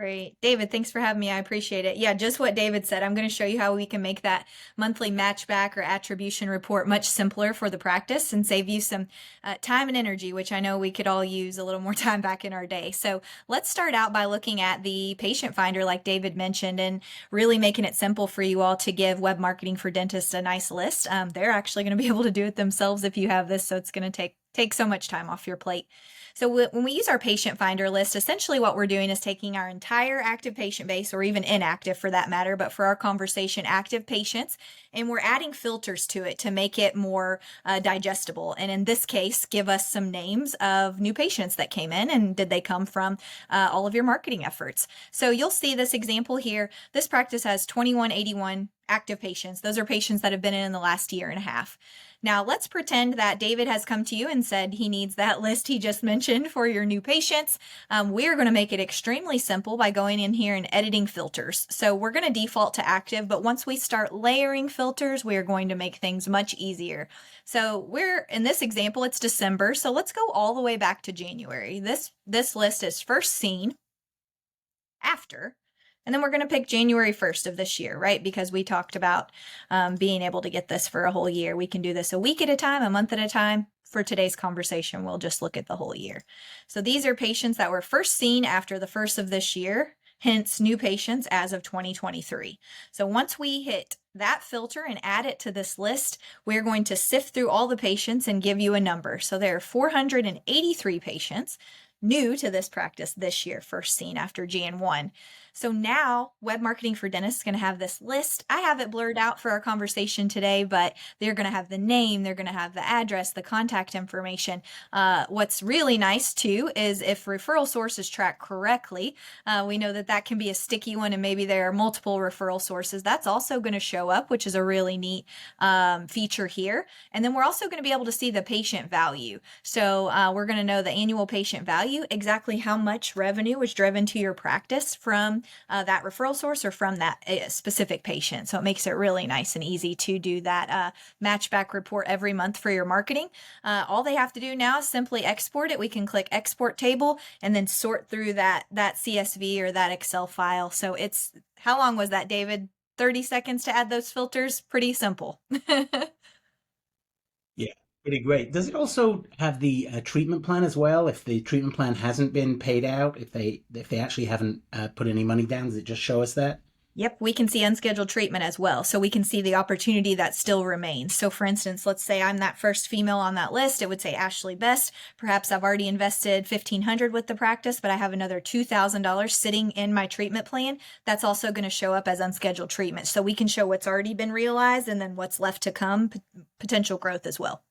Great. David, thanks for having me. I appreciate it. Yeah, just what David said. I'm going to show you how we can make that monthly matchback or attribution report much simpler for the practice and save you some time and energy, which I know we could all use a little more time back in our day. So let's start out by looking at the patient finder, like David mentioned, and really making it simple for you all to give Web Marketing for Dentists a nice list. They're actually going to be able to do it themselves if you have this, so it's going to take so much time off your plate. So when we use our patient finder list, essentially what we're doing is taking our entire active patient base, or even inactive for that matter, but for our conversation, active patients, and we're adding filters to it to make it more digestible. And in this case, give us some names of new patients that came in, and did they come from all of your marketing efforts. So you'll see this example here. This practice has 2181 active patients. Those are patients that have been in the last year and a half. Now let's pretend that David has come to you and said he needs that list he just mentioned for your new patients. We're going to make it extremely simple by going in here and editing filters. So we're going to default to active, but once we start layering filters, we are going to make things much easier. So in this example, it's December. So let's go all the way back to January. This list is first seen after. And then we're going to pick January 1st of this year, right? Because we talked about being able to get this for a whole year. We can do this a week at a time, a month at a time. For today's conversation, we'll just look at the whole year. So these are patients that were first seen after the 1st of this year, hence new patients as of 2023. So once we hit that filter and add it to this list, we're going to sift through all the patients and give you a number. So there are 483 patients new to this practice this year, first seen after Jan 1. So now Web Marketing for Dentists is going to have this list. I have it blurred out for our conversation today, but they're going to have the name, they're going to have the address, the contact information. What's really nice too is if referral sources track correctly, we know that that can be a sticky one, and maybe there are multiple referral sources. That's also going to show up, which is a really neat feature here. And then we're also going to be able to see the patient value. So we're going to know the annual patient value, exactly how much revenue was driven to your practice from that referral source or from that specific patient. So it makes it really nice and easy to do that matchback report every month for your marketing. All they have to do now is simply export it. We can click export table and then sort through that CSV or that Excel file. So how long was that, David? 30 seconds to add those filters? Pretty simple. Yeah, pretty great. Does it also have the treatment plan as well? If the treatment plan hasn't been paid out, if they actually haven't put any money down, does it just show us that? Yep, we can see unscheduled treatment as well. So we can see the opportunity that still remains. So for instance, let's say I'm that first female on that list. It would say Ashley Best. Perhaps I've already invested $1,500 with the practice, but I have another $2,000 sitting in my treatment plan. That's also going to show up as unscheduled treatment. So we can show what's already been realized and then what's left to come, potential growth as well.